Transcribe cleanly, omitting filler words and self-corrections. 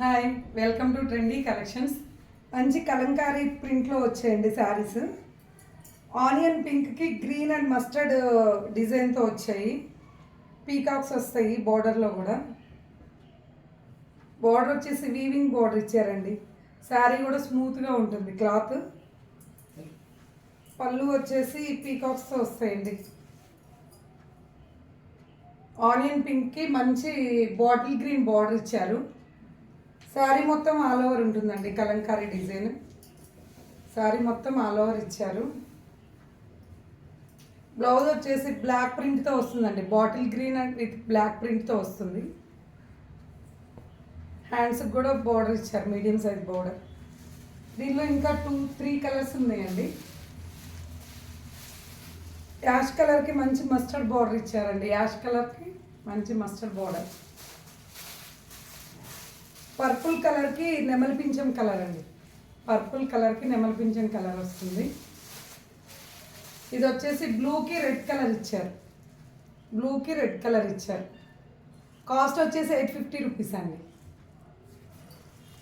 Hi, welcome to trendy collections. మంచి కలంకారీ ప్రింట్లో వచ్చాయండి శారీస్. ఆనియన్ పింక్కి గ్రీన్ అండ్ మస్టర్డ్ డిజైన్తో వచ్చాయి. పీకాక్స్ వస్తాయి బోర్డర్లో కూడా. బోర్డర్ వచ్చేసి వీవింగ్ బోర్డర్ ఇచ్చారండి. శారీ కూడా స్మూత్గా ఉంటుంది క్లాత్. పళ్ళు వచ్చేసి పీకాక్స్తో వస్తాయండి. ఆనియన్ పింక్కి మంచి బాటిల్ గ్రీన్ బార్డర్ ఇచ్చారు. శారీ మొత్తం ఆల్ ఓవర్ ఉంటుందండి కలంకారీ డిజైన్. శారీ మొత్తం ఆల్ ఓవర్ ఇచ్చారు. బ్లౌజ్ వచ్చేసి బ్లాక్ ప్రింట్తో వస్తుందండి. Bottle green and with black ప్రింట్తో వస్తుంది. హ్యాండ్స్కి కూడా బోర్డర్ ఇచ్చారు, మీడియం సైజ్ బోర్డర్. దీనిలో ఇంకా 2-3 కలర్స్ ఉన్నాయండి. యాష్ కలర్కి మంచి మస్టర్డ్ బార్డర్ ఇచ్చారండి. యాష్ కలర్కి మంచి మస్టర్డ్ బార్డర్. పర్పుల్ కలర్కి నెమలి పింఛం కలర్ అండి. పర్పుల్ కలర్కి నెమలి పింఛం కలర్ వస్తుంది. ఇది వచ్చేసి బ్లూకి రెడ్ కలర్ ఇచ్చారు. బ్లూకి రెడ్ కలర్ ఇచ్చారు. కాస్ట్ వచ్చేసి 850 రూపీస్ అండి.